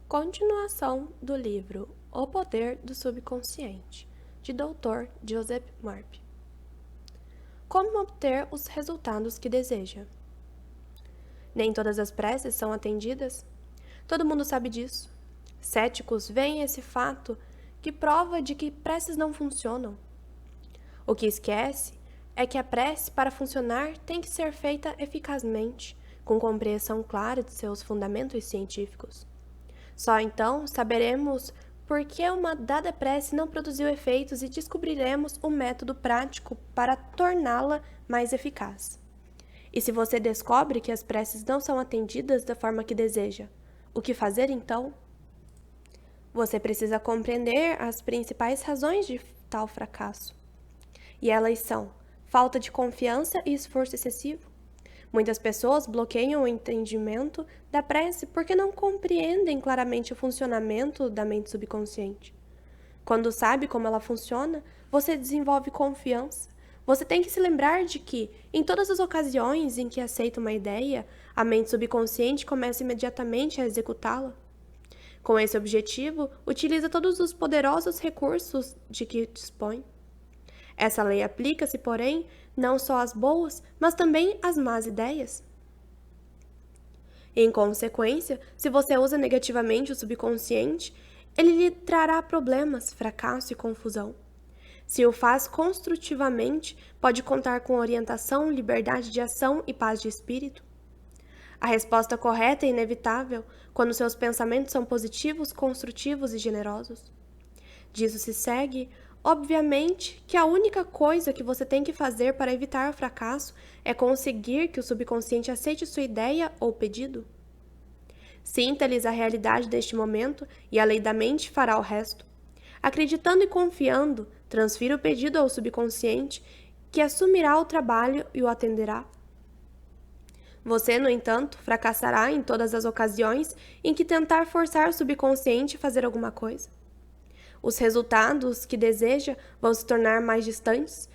Continuação do livro O Poder do Subconsciente, de Dr. Joseph Murphy. Como obter os resultados que deseja? Nem todas as preces são atendidas. Todo mundo sabe disso. Céticos veem esse fato que prova de que preces não funcionam. O que esquece é que a prece, para funcionar, tem que ser feita eficazmente, com compreensão clara de seus fundamentos científicos. Só então saberemos por que uma dada prece não produziu efeitos e descobriremos o método prático para torná-la mais eficaz. E se você descobre que as preces não são atendidas da forma que deseja, o que fazer então? Você precisa compreender as principais razões de tal fracasso. E elas são falta de confiança e esforço excessivo. Muitas pessoas bloqueiam o entendimento da prece porque não compreendem claramente o funcionamento da mente subconsciente. Quando sabe como ela funciona, você desenvolve confiança. Você tem que se lembrar de que, em todas as ocasiões em que aceita uma ideia, a mente subconsciente começa imediatamente a executá-la. Com esse objetivo, utiliza todos os poderosos recursos de que dispõe. Essa lei aplica-se, porém, não só às boas, mas também às más ideias. Em consequência, se você usa negativamente o subconsciente, ele lhe trará problemas, fracasso e confusão. Se o faz construtivamente, pode contar com orientação, liberdade de ação e paz de espírito. A resposta correta é inevitável quando seus pensamentos são positivos, construtivos e generosos. Disso se segue, obviamente, que a única coisa que você tem que fazer para evitar o fracasso é conseguir que o subconsciente aceite sua ideia ou pedido. Sinta-lhes a realidade deste momento e a lei da mente fará o resto. Acreditando e confiando, transfira o pedido ao subconsciente, que assumirá o trabalho e o atenderá. Você, no entanto, fracassará em todas as ocasiões em que tentar forçar o subconsciente a fazer alguma coisa. Os resultados que deseja vão se tornar mais distantes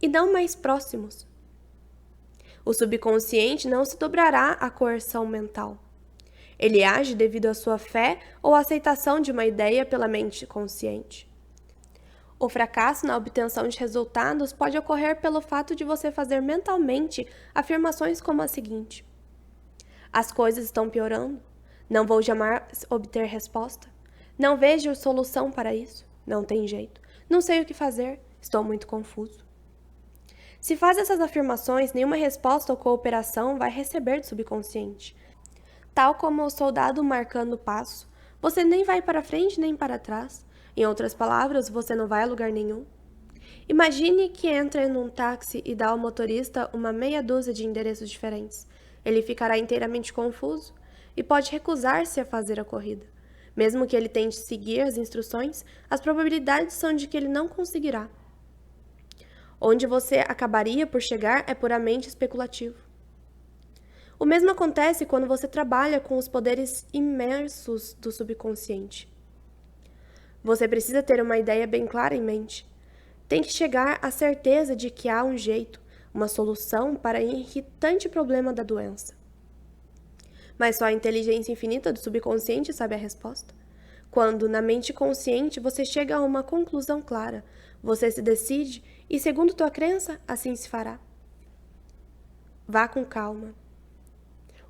e não mais próximos. O subconsciente não se dobrará à coerção mental. Ele age devido à sua fé ou à aceitação de uma ideia pela mente consciente. O fracasso na obtenção de resultados pode ocorrer pelo fato de você fazer mentalmente afirmações como a seguinte: as coisas estão piorando, não vou jamais obter resposta. Não vejo solução para isso. Não tem jeito. Não sei o que fazer. Estou muito confuso. Se faz essas afirmações, nenhuma resposta ou cooperação vai receber do subconsciente. Tal como o soldado marcando o passo, você nem vai para frente nem para trás. Em outras palavras, você não vai a lugar nenhum. Imagine que entra num táxi e dá ao motorista uma meia dúzia de endereços diferentes. Ele ficará inteiramente confuso e pode recusar-se a fazer a corrida. Mesmo que ele tente seguir as instruções, as probabilidades são de que ele não conseguirá. Onde você acabaria por chegar é puramente especulativo. O mesmo acontece quando você trabalha com os poderes imersos do subconsciente. Você precisa ter uma ideia bem clara em mente. Tem que chegar à certeza de que há um jeito, uma solução para o irritante problema da doença. Mas só a inteligência infinita do subconsciente sabe a resposta. Quando, na mente consciente, você chega a uma conclusão clara, você se decide e, segundo tua crença, assim se fará. Vá com calma.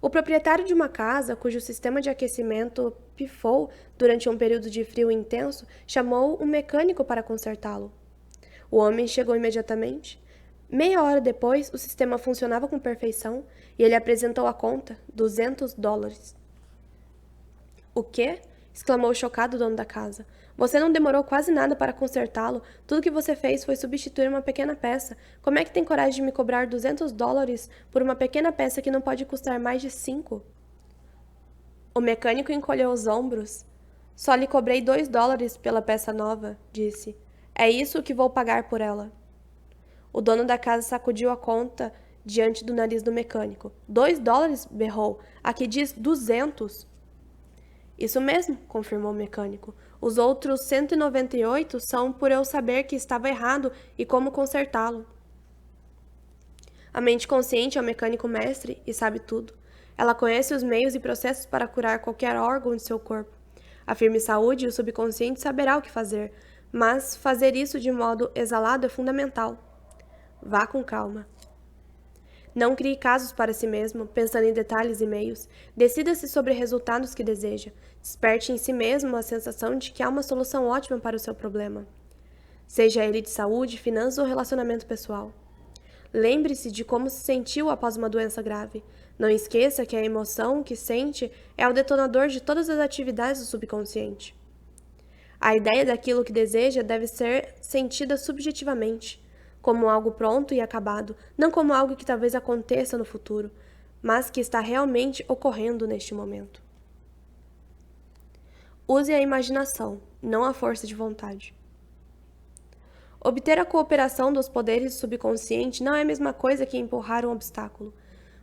O proprietário de uma casa, cujo sistema de aquecimento pifou durante um período de frio intenso, chamou um mecânico para consertá-lo. O homem chegou imediatamente. Meia hora depois, o sistema funcionava com perfeição e ele apresentou a conta, $200. O quê? Exclamou chocado o dono da casa. Você não demorou quase nada para consertá-lo. Tudo que você fez foi substituir uma pequena peça. Como é que tem coragem de me cobrar $200 por uma pequena peça que não pode custar mais de 5? O mecânico encolheu os ombros. Só lhe cobrei $2 pela peça nova, disse. É isso que vou pagar por ela. O dono da casa sacudiu a conta diante do nariz do mecânico. $2? Berrou. Aqui diz 200. Isso mesmo, confirmou o mecânico. Os outros 198 são por eu saber que estava errado e como consertá-lo. A mente consciente é o mecânico mestre e sabe tudo. Ela conhece os meios e processos para curar qualquer órgão de seu corpo. Afirme saúde e o subconsciente saberá o que fazer, mas fazer isso de modo exalado é fundamental. Vá com calma. Não crie casos para si mesmo, pensando em detalhes e meios. Decida-se sobre resultados que deseja. Desperte em si mesmo a sensação de que há uma solução ótima para o seu problema. Seja ele de saúde, finanças ou relacionamento pessoal. Lembre-se de como se sentiu após uma doença grave. Não esqueça que a emoção que sente é o detonador de todas as atividades do subconsciente. A ideia daquilo que deseja deve ser sentida subjetivamente, como algo pronto e acabado, não como algo que talvez aconteça no futuro, mas que está realmente ocorrendo neste momento. Use a imaginação, não a força de vontade. Obter a cooperação dos poderes do subconsciente não é a mesma coisa que empurrar um obstáculo.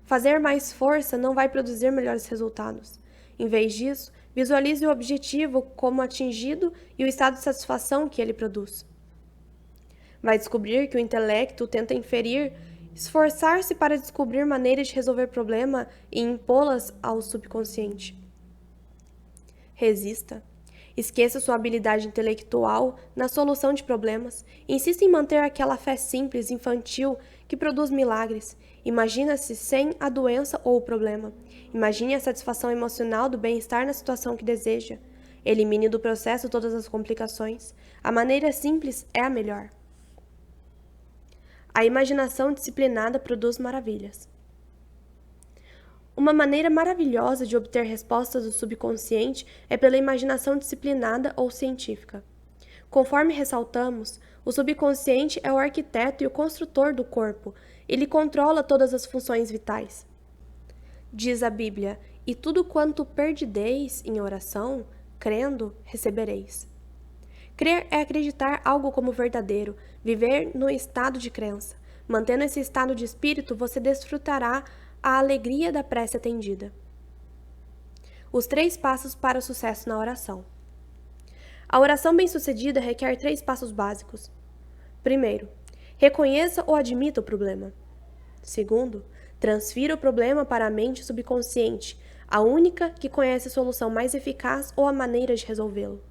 Fazer mais força não vai produzir melhores resultados. Em vez disso, visualize o objetivo como atingido e o estado de satisfação que ele produz. Vai descobrir que o intelecto tenta inferir, esforçar-se para descobrir maneiras de resolver problema e impô-las ao subconsciente. Resista. Esqueça sua habilidade intelectual na solução de problemas. Insista em manter aquela fé simples, infantil, que produz milagres. Imagina-se sem a doença ou o problema. Imagine a satisfação emocional do bem-estar na situação que deseja. Elimine do processo todas as complicações. A maneira simples é a melhor. A imaginação disciplinada produz maravilhas. Uma maneira maravilhosa de obter respostas do subconsciente é pela imaginação disciplinada ou científica. Conforme ressaltamos, o subconsciente é o arquiteto e o construtor do corpo. Ele controla todas as funções vitais. Diz a Bíblia: "E tudo quanto perdideis em oração, crendo, recebereis." Crer é acreditar algo como verdadeiro, viver no estado de crença. Mantendo esse estado de espírito, você desfrutará a alegria da prece atendida. Os 3 passos para o sucesso na oração. A oração bem-sucedida requer 3 passos básicos. Primeiro, reconheça ou admita o problema. Segundo, transfira o problema para a mente subconsciente, a única que conhece a solução mais eficaz ou a maneira de resolvê-lo.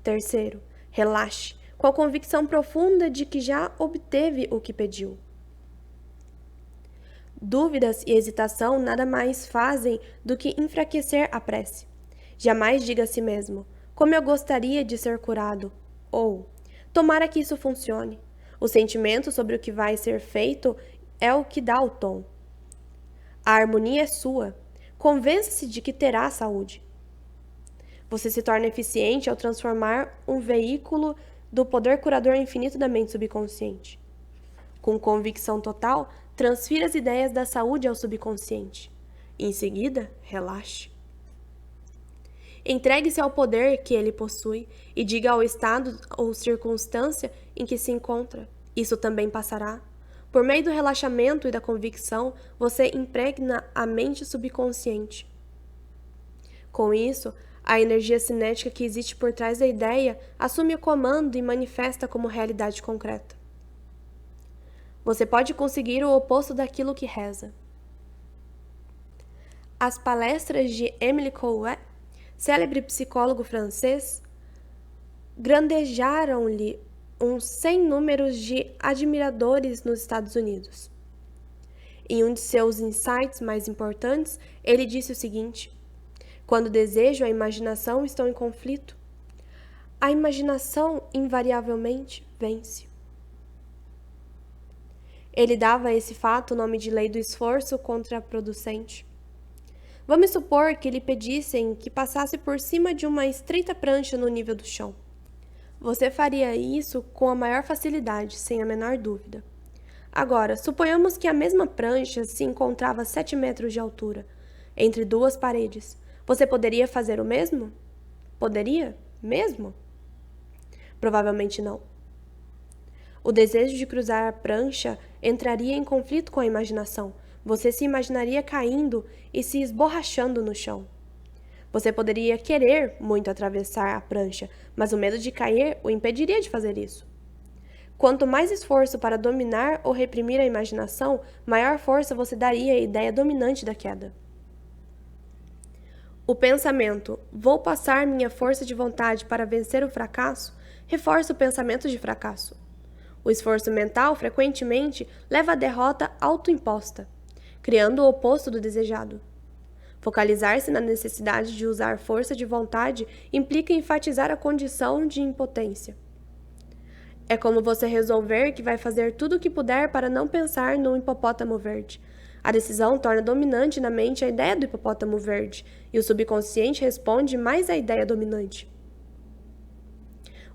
Terceiro, relaxe, com a convicção profunda de que já obteve o que pediu. Dúvidas e hesitação nada mais fazem do que enfraquecer a prece. Jamais diga a si mesmo: "Como eu gostaria de ser curado", ou "Tomara que isso funcione." O sentimento sobre o que vai ser feito é o que dá o tom. A harmonia é sua. Convença-se de que terá saúde. Você se torna eficiente ao transformar um veículo do poder curador infinito da mente subconsciente. Com convicção total, transfira as ideias da saúde ao subconsciente. Em seguida, relaxe. Entregue-se ao poder que ele possui e diga ao estado ou circunstância em que se encontra: "Isso também passará." Por meio do relaxamento e da convicção, você impregna a mente subconsciente. Com isso, a energia cinética que existe por trás da ideia assume o comando e manifesta como realidade concreta. Você pode conseguir o oposto daquilo que reza. As palestras de Émile Coué, célebre psicólogo francês, grandejaram-lhe um sem números de admiradores nos Estados Unidos. Em um de seus insights mais importantes, ele disse o seguinte: "Quando o desejo e a imaginação estão em conflito, a imaginação invariavelmente vence." Ele dava a esse fato o nome de lei do esforço contraproducente. Vamos supor que lhe pedissem que passasse por cima de uma estreita prancha no nível do chão. Você faria isso com a maior facilidade, sem a menor dúvida. Agora, suponhamos que a mesma prancha se encontrava a 7 metros de altura, entre 2 paredes. Você poderia fazer o mesmo? Poderia? Mesmo? Provavelmente não. O desejo de cruzar a prancha entraria em conflito com a imaginação. Você se imaginaria caindo e se esborrachando no chão. Você poderia querer muito atravessar a prancha, mas o medo de cair o impediria de fazer isso. Quanto mais esforço para dominar ou reprimir a imaginação, maior força você daria à ideia dominante da queda. O pensamento "vou passar minha força de vontade para vencer o fracasso" reforça o pensamento de fracasso. O esforço mental frequentemente leva à derrota autoimposta, criando o oposto do desejado. Focalizar-se na necessidade de usar força de vontade implica enfatizar a condição de impotência. É como você resolver que vai fazer tudo o que puder para não pensar no hipopótamo verde. A decisão torna dominante na mente a ideia do hipopótamo verde, e o subconsciente responde mais à ideia dominante.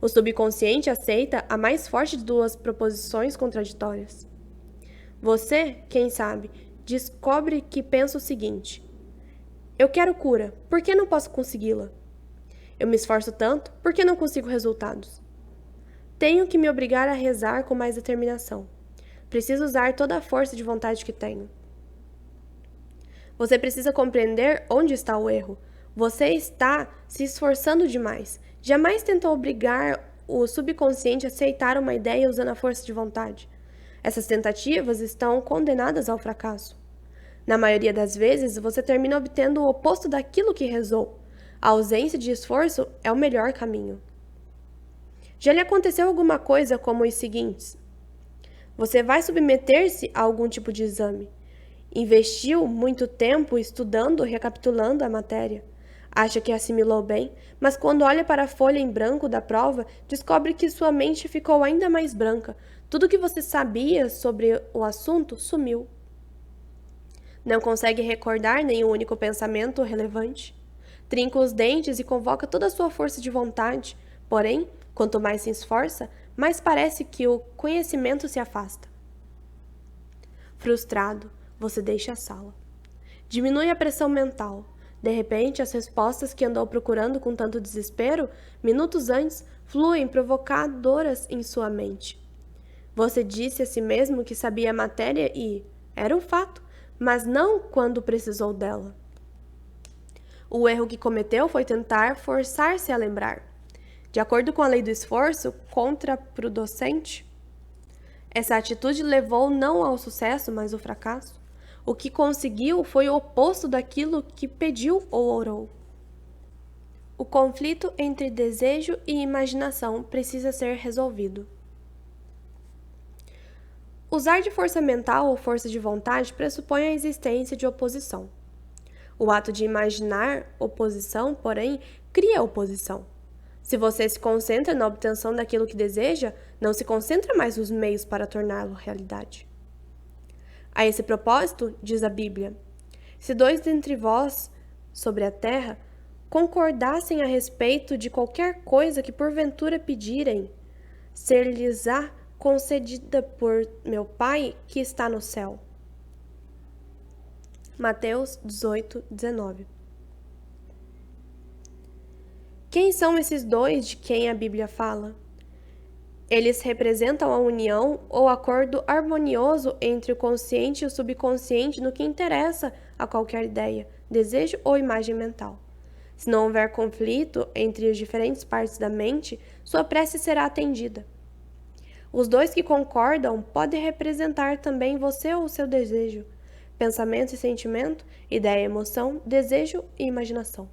O subconsciente aceita a mais forte de duas proposições contraditórias. Você, quem sabe, descobre que pensa o seguinte: eu quero cura, por que não posso consegui-la? Eu me esforço tanto, por que não consigo resultados? Tenho que me obrigar a rezar com mais determinação. Preciso usar toda a força de vontade que tenho. Você precisa compreender onde está o erro. Você está se esforçando demais. Jamais tentou obrigar o subconsciente a aceitar uma ideia usando a força de vontade. Essas tentativas estão condenadas ao fracasso. Na maioria das vezes, você termina obtendo o oposto daquilo que rezou. A ausência de esforço é o melhor caminho. Já lhe aconteceu alguma coisa como os seguintes? Você vai submeter-se a algum tipo de exame. Investiu muito tempo estudando, recapitulando a matéria. Acha que assimilou bem, mas quando olha para a folha em branco da prova, descobre que sua mente ficou ainda mais branca. Tudo que você sabia sobre o assunto sumiu. Não consegue recordar nenhum único pensamento relevante. Trinca os dentes e convoca toda a sua força de vontade. Porém, quanto mais se esforça, mais parece que o conhecimento se afasta. Frustrado, você deixa a sala. Diminui a pressão mental. De repente, as respostas que andou procurando com tanto desespero, minutos antes, fluem provocadoras em sua mente. Você disse a si mesmo que sabia a matéria e era um fato, mas não quando precisou dela. O erro que cometeu foi tentar forçar-se a lembrar. De acordo com a lei do esforço contraproducente, essa atitude levou não ao sucesso, mas ao fracasso. O que conseguiu foi o oposto daquilo que pediu ou orou. O conflito entre desejo e imaginação precisa ser resolvido. Usar de força mental ou força de vontade pressupõe a existência de oposição. O ato de imaginar oposição, porém, cria oposição. Se você se concentra na obtenção daquilo que deseja, não se concentra mais nos meios para torná-lo realidade. A esse propósito, diz a Bíblia, se dois dentre vós, sobre a terra, concordassem a respeito de qualquer coisa que porventura pedirem, ser-lhes-á concedida por meu Pai que está no céu. Mateus 18, 19. Quem são esses dois de quem a Bíblia fala? Eles representam a união ou acordo harmonioso entre o consciente e o subconsciente no que interessa a qualquer ideia, desejo ou imagem mental. Se não houver conflito entre as diferentes partes da mente, sua prece será atendida. Os dois que concordam podem representar também você ou seu desejo, pensamento e sentimento, ideia e emoção, desejo e imaginação.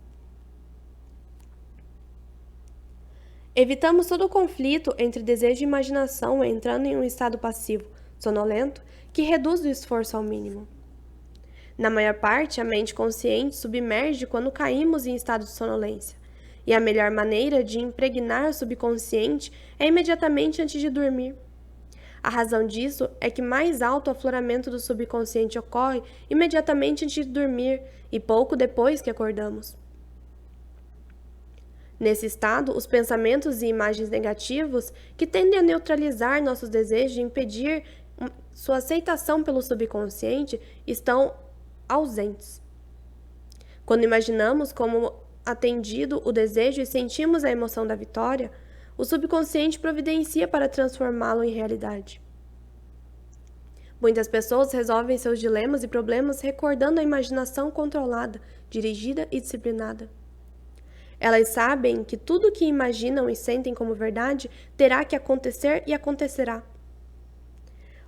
Evitamos todo o conflito entre desejo e imaginação entrando em um estado passivo, sonolento, que reduz o esforço ao mínimo. Na maior parte, a mente consciente submerge quando caímos em estado de sonolência, e a melhor maneira de impregnar o subconsciente é imediatamente antes de dormir. A razão disso é que mais alto afloramento do subconsciente ocorre imediatamente antes de dormir e pouco depois que acordamos. Nesse estado, os pensamentos e imagens negativos, que tendem a neutralizar nossos desejos e impedir sua aceitação pelo subconsciente, estão ausentes. Quando imaginamos como atendido o desejo e sentimos a emoção da vitória, o subconsciente providencia para transformá-lo em realidade. Muitas pessoas resolvem seus dilemas e problemas recordando a imaginação controlada, dirigida e disciplinada. Elas sabem que tudo o que imaginam e sentem como verdade terá que acontecer e acontecerá.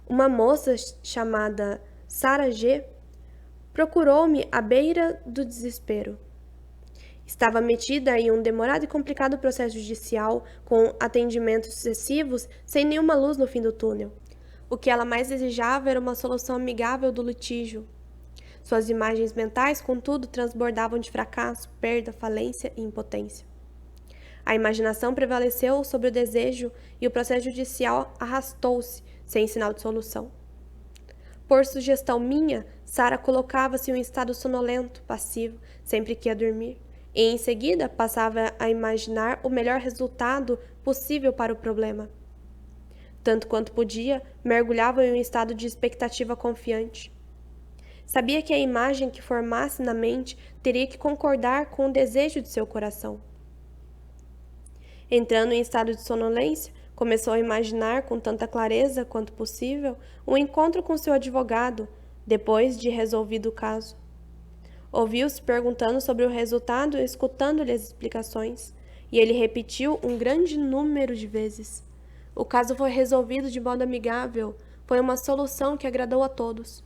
Uma moça chamada Sarah G. procurou-me à beira do desespero. Estava metida em um demorado e complicado processo judicial, com atendimentos sucessivos, sem nenhuma luz no fim do túnel. O que ela mais desejava era uma solução amigável do litígio. Suas imagens mentais, contudo, transbordavam de fracasso, perda, falência e impotência. A imaginação prevaleceu sobre o desejo e o processo judicial arrastou-se, sem sinal de solução. Por sugestão minha, Sara colocava-se em um estado sonolento, passivo, sempre que ia dormir, e em seguida passava a imaginar o melhor resultado possível para o problema. Tanto quanto podia, mergulhava em um estado de expectativa confiante. Sabia que a imagem que formasse na mente teria que concordar com o desejo de seu coração. Entrando em estado de sonolência, começou a imaginar com tanta clareza quanto possível o encontro com seu advogado, depois de resolvido o caso. Ouviu-se perguntando sobre o resultado e escutando-lhe as explicações, e ele repetiu um grande número de vezes. O caso foi resolvido de modo amigável, foi uma solução que agradou a todos.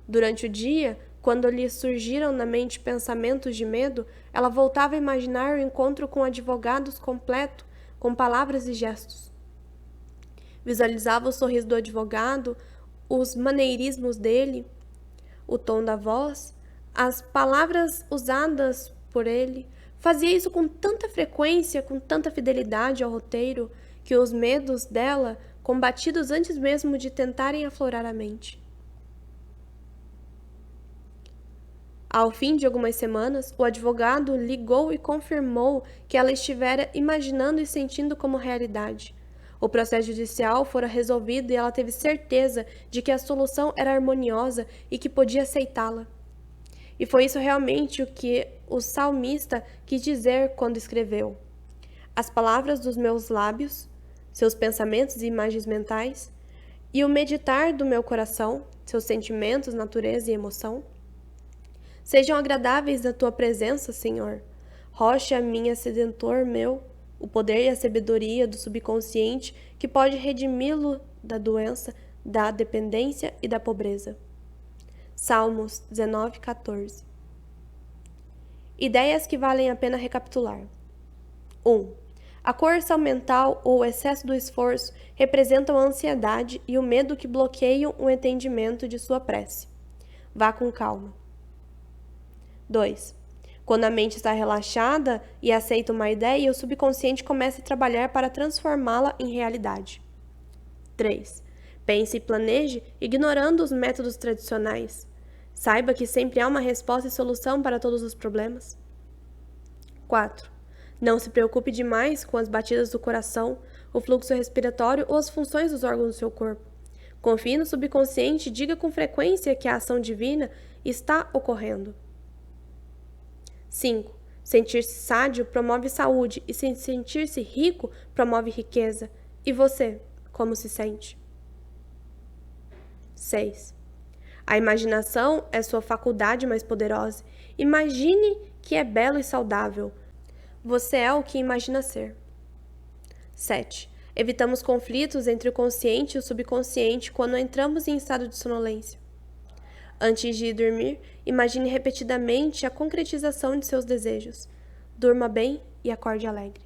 Durante o dia, quando lhe surgiram na mente pensamentos de medo, ela voltava a imaginar o encontro com advogados completo, com palavras e gestos. Visualizava o sorriso do advogado, os maneirismos dele, o tom da voz, as palavras usadas por ele. Fazia isso com tanta frequência, com tanta fidelidade ao roteiro, que os medos dela, combatidos antes mesmo de tentarem aflorar a mente. Ao fim de algumas semanas, o advogado ligou e confirmou que ela estivera imaginando e sentindo como realidade. O processo judicial fora resolvido e ela teve certeza de que a solução era harmoniosa e que podia aceitá-la. E foi isso realmente o que o salmista quis dizer quando escreveu: as palavras dos meus lábios, seus pensamentos e imagens mentais, e o meditar do meu coração, seus sentimentos, natureza e emoção, sejam agradáveis na tua presença, Senhor. Rocha minha, sedentor meu, o poder e a sabedoria do subconsciente que pode redimi-lo da doença, da dependência e da pobreza. Salmos 19:14. Ideias que valem a pena recapitular. 1. A coerção mental ou o excesso do esforço representam a ansiedade e o medo que bloqueiam o entendimento de sua prece. Vá com calma. 2. Quando a mente está relaxada e aceita uma ideia, o subconsciente começa a trabalhar para transformá-la em realidade. 3. Pense e planeje ignorando os métodos tradicionais. Saiba que sempre há uma resposta e solução para todos os problemas. 4. Não se preocupe demais com as batidas do coração, o fluxo respiratório ou as funções dos órgãos do seu corpo. Confie no subconsciente e diga com frequência que a ação divina está ocorrendo. 5. Sentir-se sádio promove saúde e sentir-se rico promove riqueza. E você, como se sente? 6. A imaginação é sua faculdade mais poderosa. Imagine que é belo e saudável. Você é o que imagina ser. 7. Evitamos conflitos entre o consciente e o subconsciente quando entramos em estado de sonolência. Antes de ir dormir, imagine repetidamente a concretização de seus desejos. Durma bem e acorde alegre.